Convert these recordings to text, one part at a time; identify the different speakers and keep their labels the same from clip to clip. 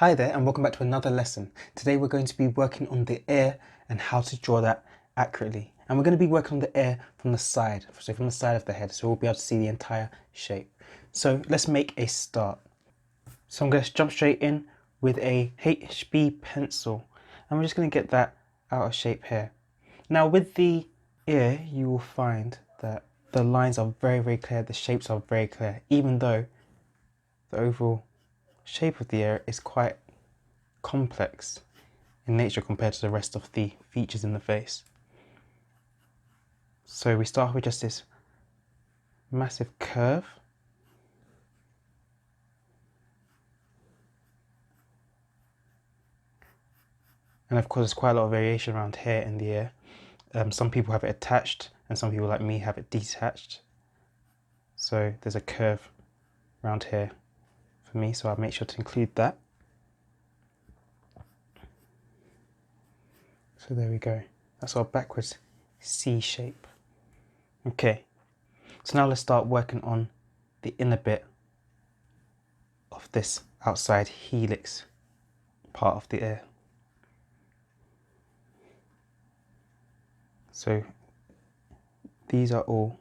Speaker 1: Hi there and welcome back to another lesson. Today we're going to be working on the ear and how to draw that accurately. And we're going to be working on the ear from the side, so from the side of the head, so we'll be able to see the entire shape. So let's make a start. So I'm going to jump straight in with a HB pencil and we're just going to get that out of shape here. Now with the ear you will find that the lines are very clear, the shapes are very clear, even though the overall shape of the ear is quite complex in nature compared to the rest of the features in the face. So we start with just this massive curve. And of course there's quite a lot of variation around hair in the ear. Some people have it attached and some people like me have it detached. So there's a curve around here for me, so I'll make sure to include that. So there we go. That's our backwards C shape. Okay, so now let's start working on the inner bit of this outside helix part of the ear. So these are all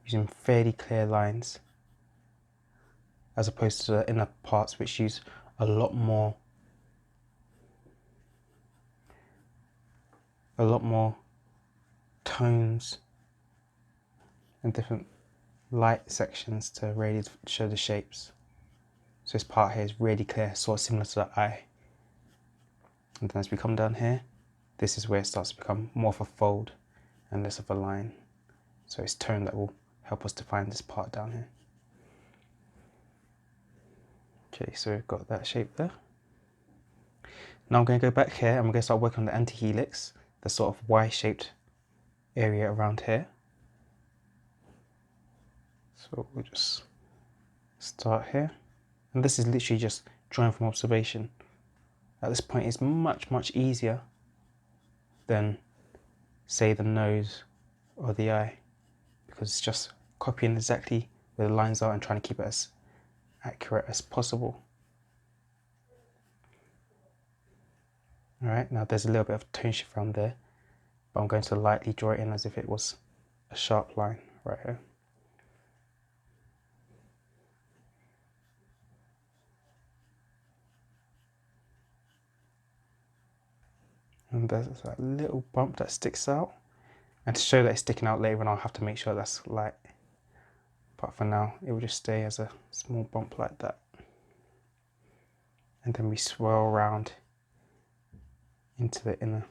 Speaker 1: using fairly clear lines as opposed to the inner parts which use a lot more tones and different light sections to really show the shapes. So this part here is really clear, sort of similar to the eye. And then as we come down here, this is where it starts to become more of a fold and less of a line. So it's tone that will help us define this part down here. Okay, so we've got that shape there. Now I'm going to go back here and we're going to start working on the anti-helix, the sort of Y-shaped area around here. So we'll just start here. And this is literally just drawing from observation. At this point it's much easier than, say, the nose or the eye, because it's just copying exactly where the lines are and trying to keep it as accurate as possible. Alright, now there's a little bit of tone shift around there, but I'm going to lightly draw it in as if it was a sharp line right here. And there's that little bump that sticks out, and to show that it's sticking out later on I'll have to make sure that's light, but for now it will just stay as a small bump like that. And then we swirl around into the inner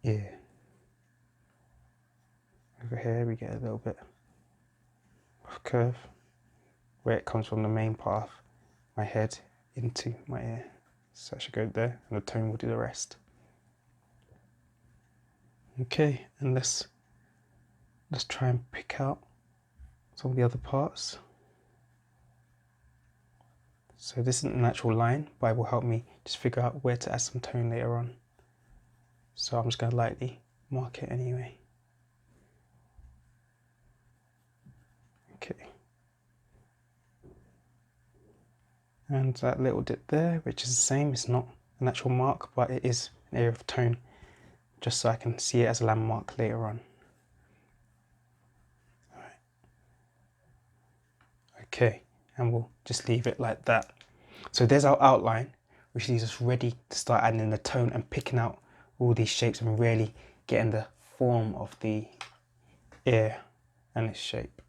Speaker 1: ear. Over here we get a little bit of curve where it comes from the main part of my head into my ear. So that should go there and the tone will do the rest. Okay, and let's try and pick out some of the other parts. So this isn't an actual line, but it will help me just figure out where to add some tone later on. So I'm just going to lightly mark it anyway. Okay. And that little dip there, which is the same, it's not an actual mark, but it is an area of tone, just so I can see it as a landmark later on. All right. Okay, and we'll just leave it like that. So there's our outline, which leaves us ready to start adding in the tone and picking out all these shapes and really getting the form of the ear and its shape.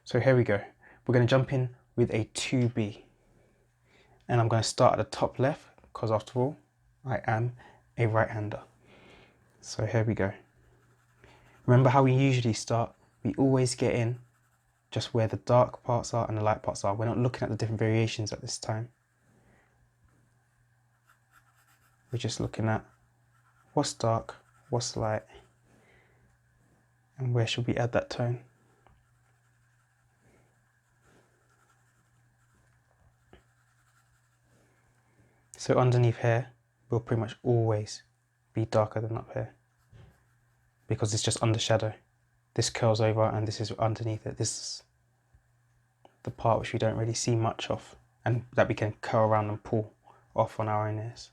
Speaker 1: So here we go. We're going to jump in with a 2B. And I'm going to start at the top left, because after all, I am a right-hander. So here we go. Remember how we usually start? We always get in just where the dark parts are and the light parts are. We're not looking at the different variations at this time. We're just looking at what's dark, what's light, and where should we add that tone. So underneath here will pretty much always be darker than up here, because it's just under shadow. This curls over and this is underneath it. This is the part which we don't really see much of and that we can curl around and pull off on our own ears.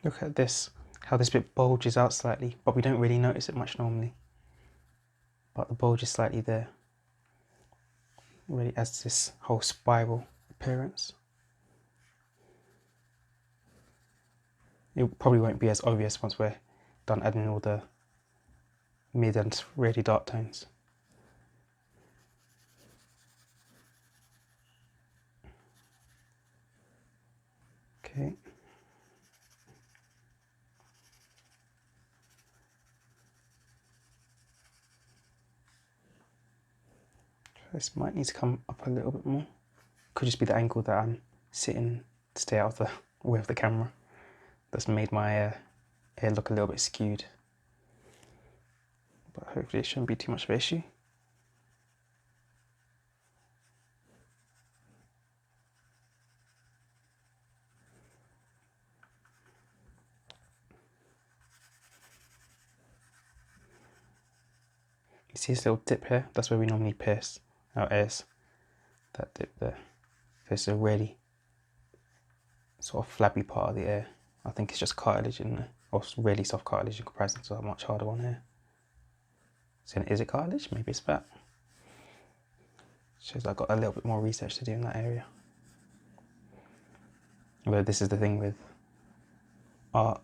Speaker 1: Look at this, how this bit bulges out slightly, but we don't really notice it much normally. But the bulge is slightly there. It really adds this whole spiral appearance. It probably won't be as obvious once we're done adding all the mid and really dark tones. Okay. This might need to come up a little bit more. Could just be the angle that I'm sitting to stay out of the way of the camera that's made my hair look a little bit skewed. But hopefully it shouldn't be too much of an issue. You see this little dip here? That's where we normally pierce our ears. That dip there. There's a really sort of flabby part of the ear. I think it's just cartilage in there, or really soft cartilage in comparison to a much harder one here. So is it cartilage? Maybe it's fat. Shows I've got a little bit more research to do in that area. Although this is the thing with art,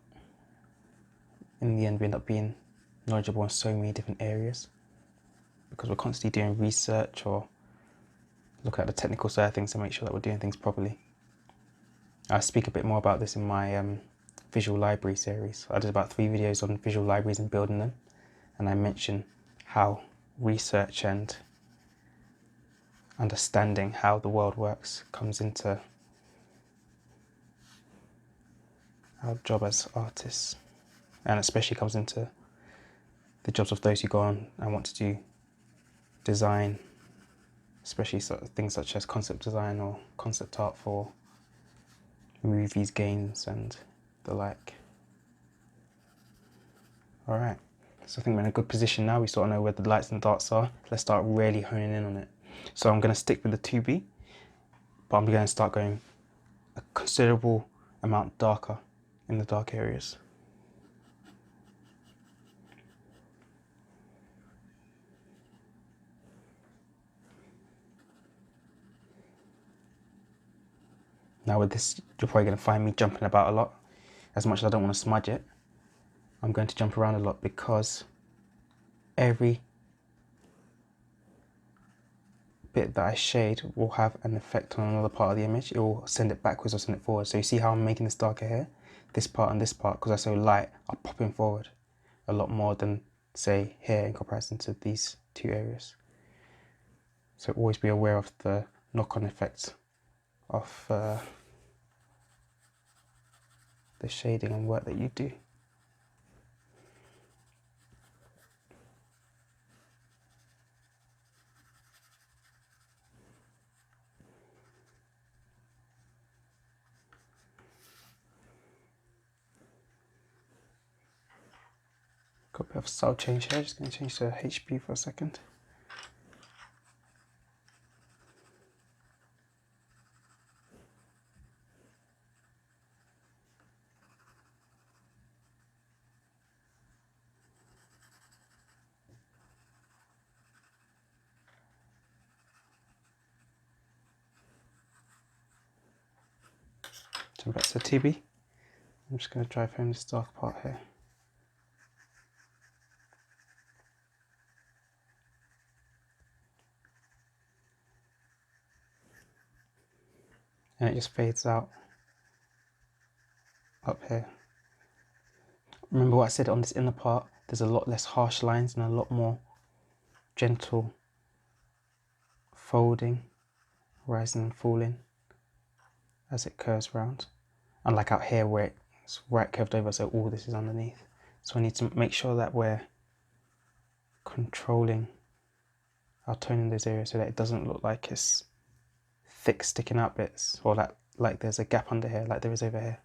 Speaker 1: in the end we end up being knowledgeable in so many different areas because we're constantly doing research or look at the technical side of things to make sure that we're doing things properly. I speak a bit more about this in my visual library series. I did about 3 videos on visual libraries and building them, and I mention how research and understanding how the world works comes into our job as artists, and especially comes into the jobs of those who go on and want to do design, especially sort of things such as concept design or concept art for movies, games and the like. Alright, so I think we're in a good position now. We sort of know where the lights and darks are. Let's start really honing in on it. So I'm going to stick with the 2B, but I'm going to start going a considerable amount darker in the dark areas. Now with this, you're probably going to find me jumping about a lot. As much as I don't want to smudge it, I'm going to jump around a lot because every bit that I shade will have an effect on another part of the image. It will send it backwards or send it forward. So you see how I'm making this darker here? This part and this part, because they're so light, are popping forward a lot more than, say, here in comparison to these 2 areas. So always be aware of the knock-on effects of the shading and work that you do. Got a bit of style change here, just going to change to HP for a second. Jump back to the 2B. I'm just going to drive home this dark part here. And it just fades out up here. Remember what I said on this inner part, there's a lot less harsh lines and a lot more gentle folding, rising and falling as it curves round. Unlike out here where it's right curved over, so all this is underneath. So I need to make sure that we're controlling our tone in those areas so that it doesn't look like it's thick sticking out bits, or that like there's a gap under here like there is over here.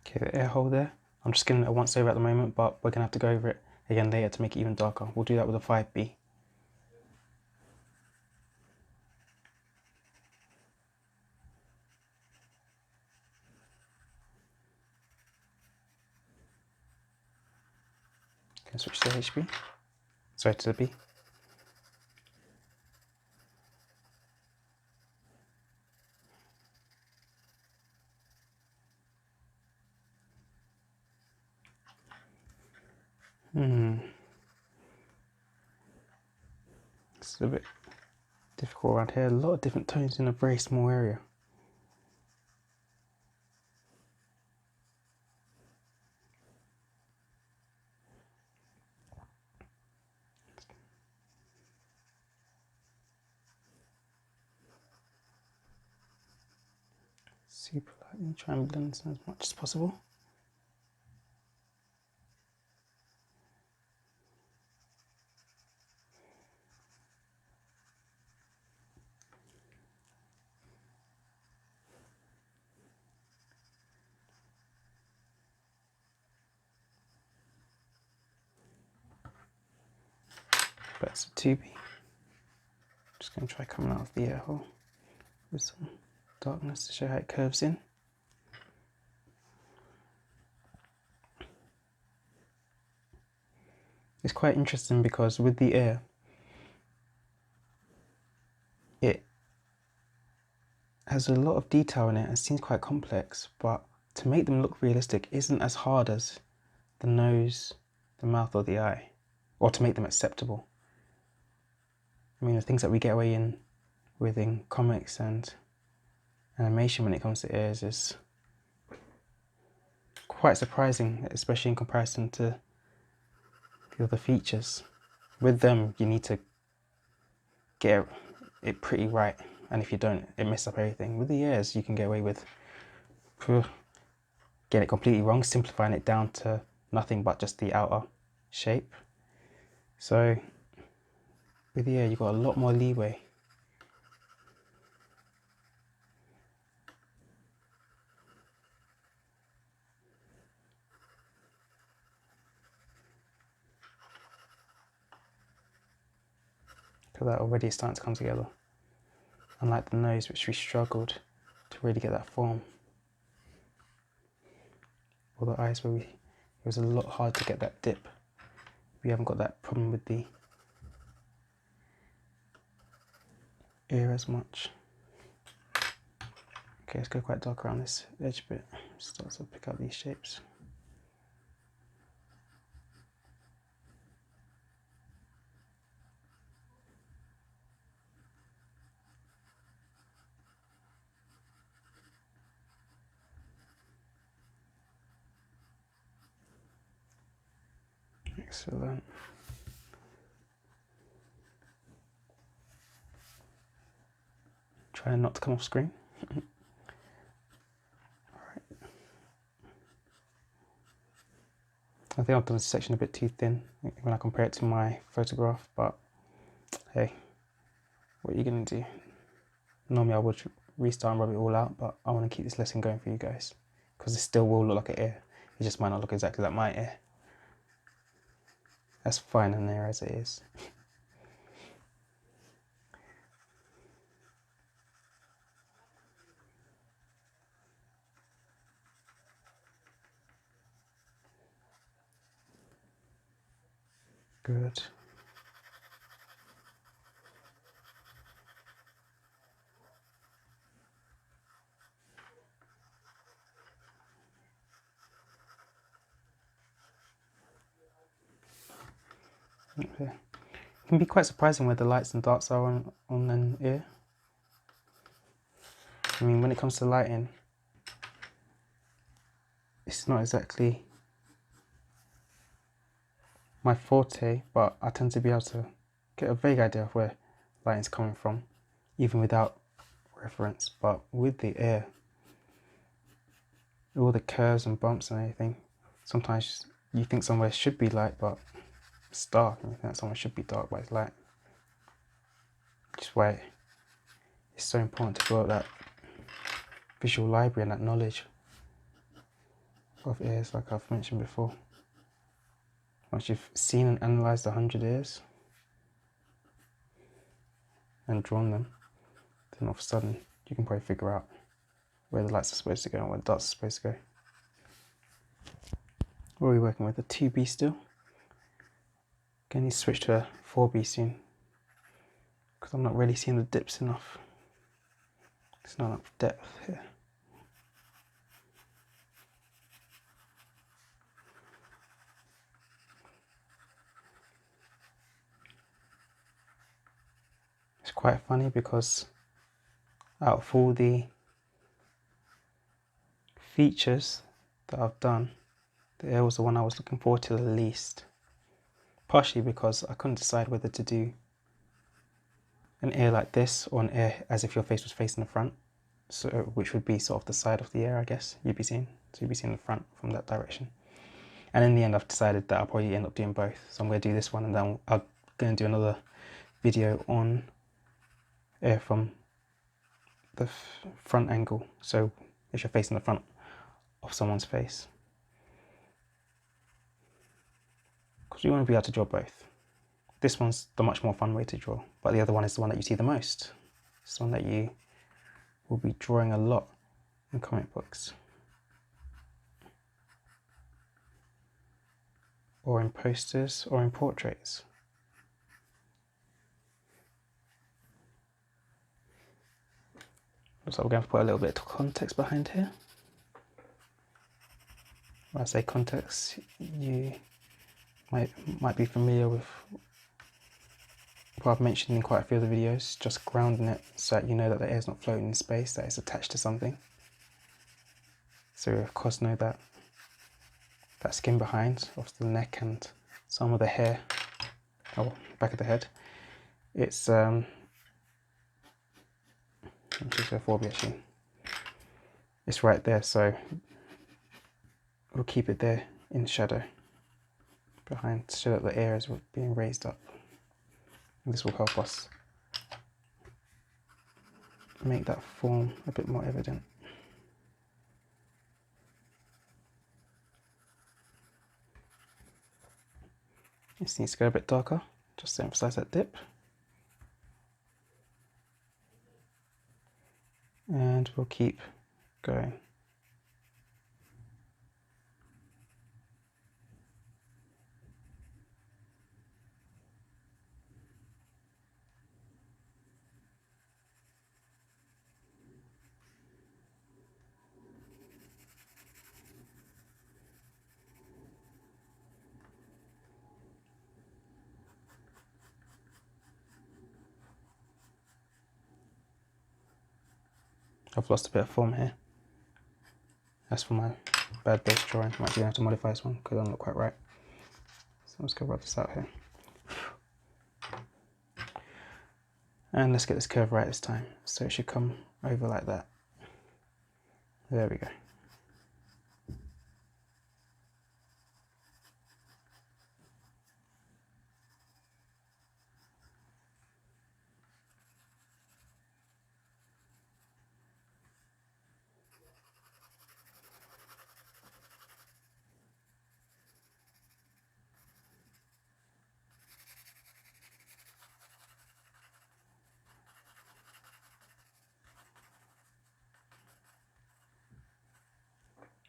Speaker 1: Okay, the air hole there, I'm just getting it a once over at the moment, but we're going to have to go over it again later to make it even darker. We'll do that with a 5B. Okay, switch to HB. Sorry, to the B. It's a bit difficult around here. A lot of different tones in a very small area. Super lightly, try and blend as much as possible. But it's a 2B. Just going to try coming out of the air hole with some darkness to show how it curves in. It's quite interesting because with the air, it has a lot of detail in it and seems quite complex, but to make them look realistic isn't as hard as the nose, the mouth or the eye, or to make them acceptable. I mean, the things that we get away with in comics and animation when it comes to ears is quite surprising, especially in comparison to the other features. With them, you need to get it pretty right, and if you don't, it messes up everything. With the ears, you can get away with getting it completely wrong, simplifying it down to nothing but just the outer shape. So with the ear, you've got a lot more leeway. Because that already is starting to come together. Unlike the nose, which we struggled to really get that form. Or the eyes, where it was a lot hard to get that dip. We haven't got that problem with the ear as much. Okay, let's go quite dark around this edge bit. Start to pick up these shapes. Excellent. Try not to come off screen. I think I've done this section a bit too thin when I compare it to my photograph, but hey, what are you going to do? Normally I would restart and rub it all out, but I want to keep this lesson going for you guys, because it still will look like an ear. It just might not look exactly like my ear. As fine an ear as it is. Good. Okay. It can be quite surprising where the lights and darks are on an ear. I mean, when it comes to lighting, it's not exactly my forte, but I tend to be able to get a vague idea of where lighting's coming from, even without reference. But with the ear, all the curves and bumps and everything, sometimes you think somewhere should be light, but it's dark, and you think that somewhere should be dark, but it's light. Which is why it's so important to build that visual library and that knowledge of ears, like I've mentioned before. Once you've seen and analysed 100 ears and drawn them, then all of a sudden you can probably figure out where the lights are supposed to go and where the darks are supposed to go. What are we working with? A 2B still? Going to switch to a 4B soon, because I'm not really seeing the dips enough. There's not enough depth here. It's quite funny because out of all the features that I've done, the ear was the one I was looking forward to the least. Partially because I couldn't decide whether to do an ear like this or an ear as if your face was facing the front, so which would be sort of the side of the ear, I guess, you'd be seeing. So you'd be seeing the front from that direction. And in the end, I've decided that I'll probably end up doing both. So I'm going to do this one, and then I'm going to do another video on ear from the front angle. So if you're facing the front of someone's face. Because you want to be able to draw both. This one's the much more fun way to draw, but the other one is the one that you see the most. It's the one that you will be drawing a lot in comic books. Or in posters, or in portraits. Looks like we're going to put a little bit of context behind here. When I say context, you might be familiar with what I've mentioned in quite a few of the videos, just grounding it so that you know that the air's not floating in space, that it's attached to something. So of course know that that skin behind, off the neck and some of the hair, or back of the head, it's actually, it's right there, so we'll keep it there in shadow behind to show that the air is being raised up. And this will help us make that form a bit more evident. This needs to go a bit darker, just to emphasize that dip. And we'll keep going. I've lost a bit of form here. That's for my bad base drawing. I'm actually going to have to modify this one because it doesn't look quite right. So let's go rub this out here. And let's get this curve right this time. So it should come over like that. There we go.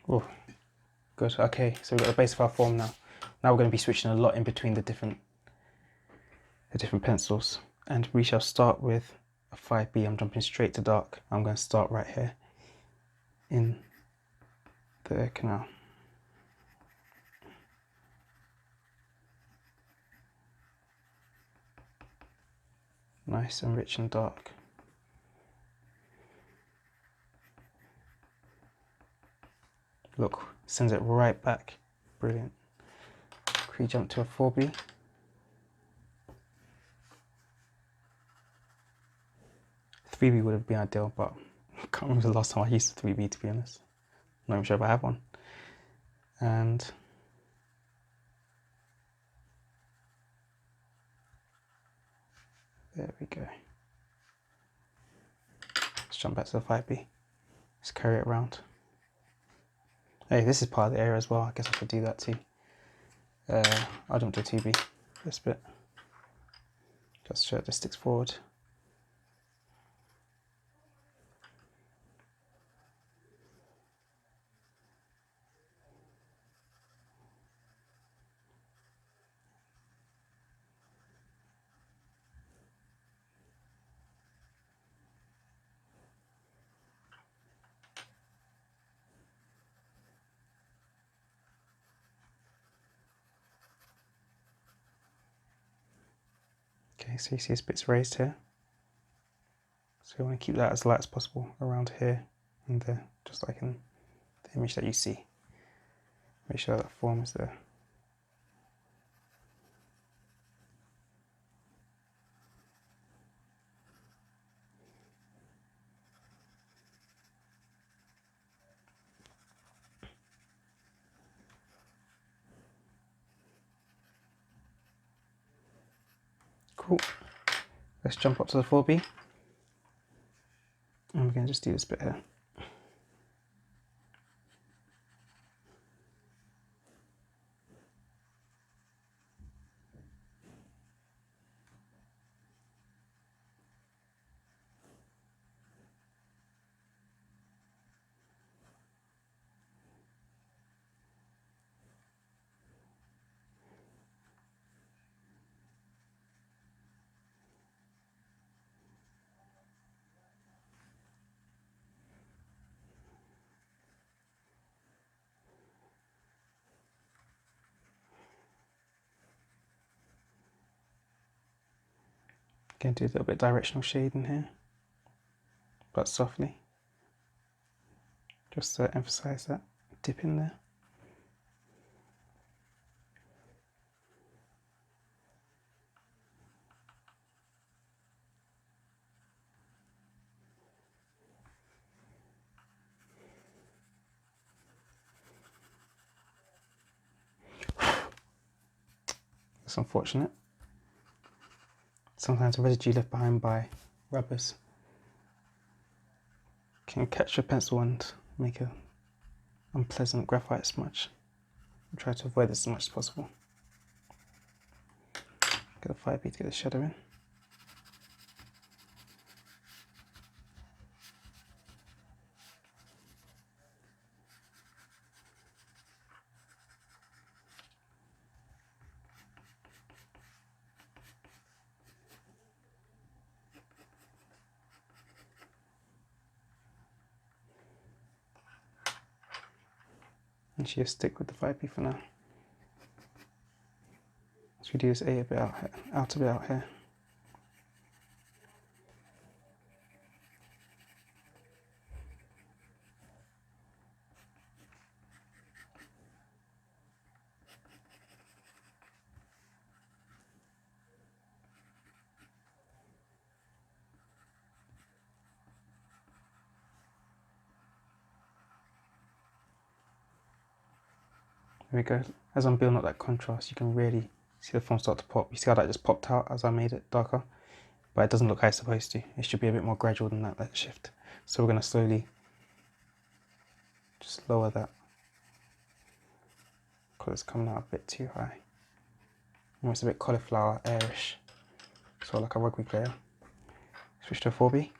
Speaker 1: Oh, good. Okay, so we've got the base of our form now. Now we're going to be switching a lot in between the different pencils, and we shall start with a 5B. I'm jumping straight to dark. I'm going to start right here in the canal. Nice and rich and dark. Look, sends it right back. Brilliant. Can we jump to a 4B? Three B would have been ideal, but I can't remember the last time I used a 3B, to be honest. I'm not even sure if I have one. And there we go. Let's jump back to the 5B. Let's carry it around. Hey, this is part of the area as well. I guess I could do that too. I'll jump to a 2B, this bit. Just show the sticks forward. Okay, so you see this bit's raised here. So we want to keep that as light as possible around here and there, just like in the image that you see. Make sure that form is there. Cool. Let's jump up to the 4B. And we're going to just do this bit here. Going to do a little bit of directional shading here, but softly, just to emphasize that dip in there. That's unfortunate. Sometimes the residue left behind by rubbers can catch your pencil and make an unpleasant graphite smudge. I'll try to avoid this as much as possible. Get a 5B to get the shadow in. And just stick with the 5B for now. So we do this A a bit out here, out a bit out here. There we go. As I'm building up that contrast, you can really see the form start to pop. You see how that just popped out as I made it darker? But it doesn't look how it's supposed to. It should be a bit more gradual than that, like shift. So we're going to slowly just lower that, because it's coming out a bit too high. Almost a bit cauliflower airish. So like a rugby player. Switch to a 4B.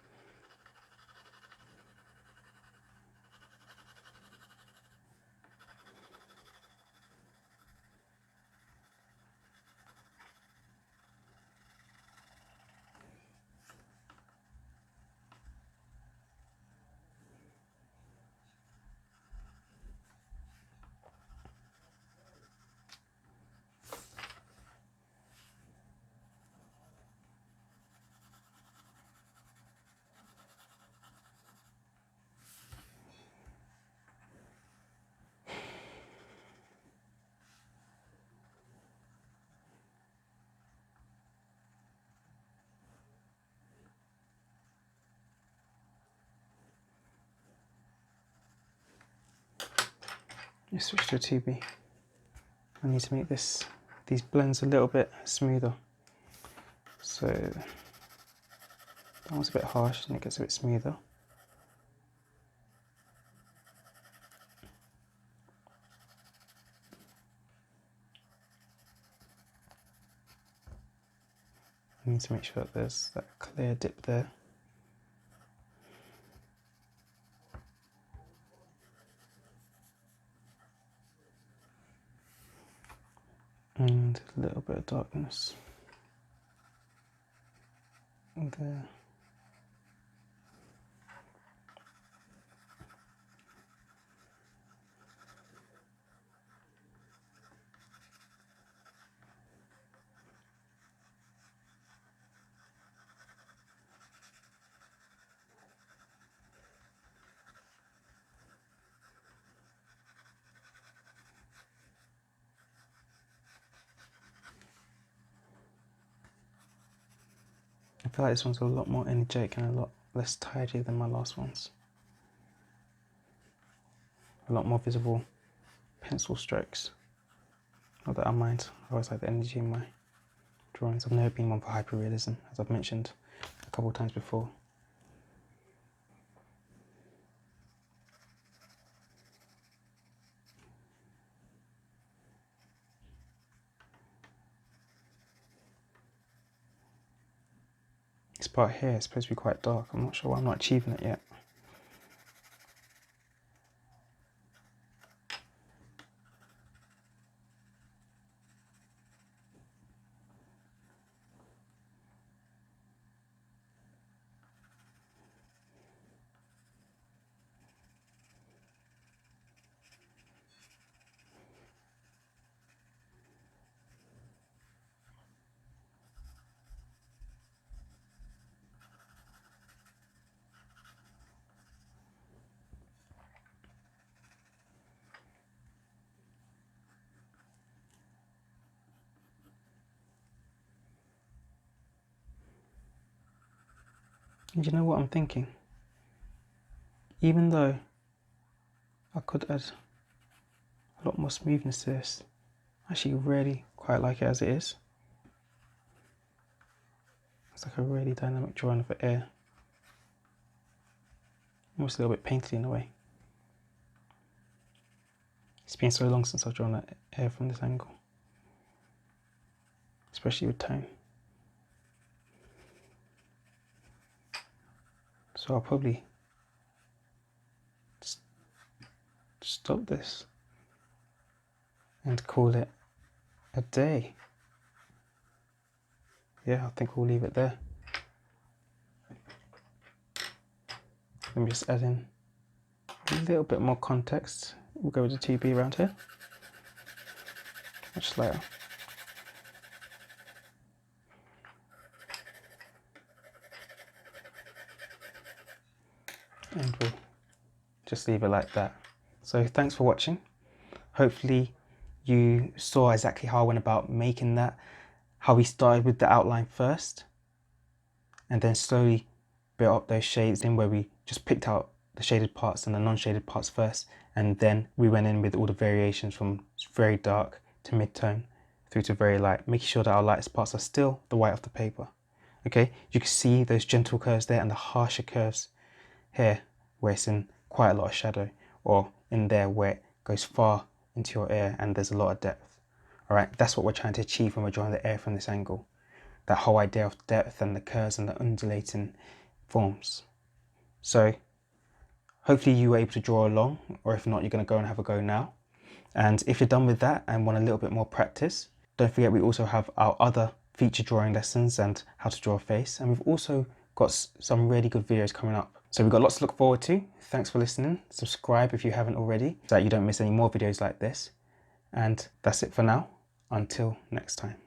Speaker 1: Let's switch to a 2B. I need to make these blends a little bit smoother. So that one's a bit harsh and it gets a bit smoother. I need to make sure that there's that clear dip there. And a little bit of darkness there. I feel like this one's a lot more energetic and a lot less tidy than my last ones. A lot more visible pencil strokes. Not that I mind, I always like the energy in my drawings. I've never been one for hyperrealism, as I've mentioned a couple of times before. This part here is supposed to be quite dark. I'm not sure why I'm not achieving it yet. And you know what I'm thinking? Even though I could add a lot more smoothness to this, I actually really quite like it as it is. It's like a really dynamic drawing of the air. Almost a little bit painted in a way. It's been so long since I've drawn that air from this angle, especially with tone. So I'll probably stop this and call it a day. Yeah, I think we'll leave it there. Let me just add in a little bit more context. We'll go with the 2B around here, much lighter. And we'll just leave it like that. So thanks for watching. Hopefully you saw exactly how I went about making that, how we started with the outline first and then slowly built up those shades in where we just picked out the shaded parts and the non-shaded parts first, and then we went in with all the variations from very dark to mid-tone through to very light, making sure that our lightest parts are still the white of the paper. Okay, you can see those gentle curves there and the harsher curves here where it's in quite a lot of shadow, or in there where it goes far into your ear and there's a lot of depth. All right, that's what we're trying to achieve when we're drawing the air from this angle. That whole idea of depth and the curves and the undulating forms. So hopefully you were able to draw along, or if not, you're going to go and have a go now. And if you're done with that and want a little bit more practice, don't forget we also have our other feature drawing lessons and how to draw a face. And we've also got some really good videos coming up. So we've got lots to look forward to. Thanks for listening. Subscribe if you haven't already so that you don't miss any more videos like this. And that's it for now. Until next time.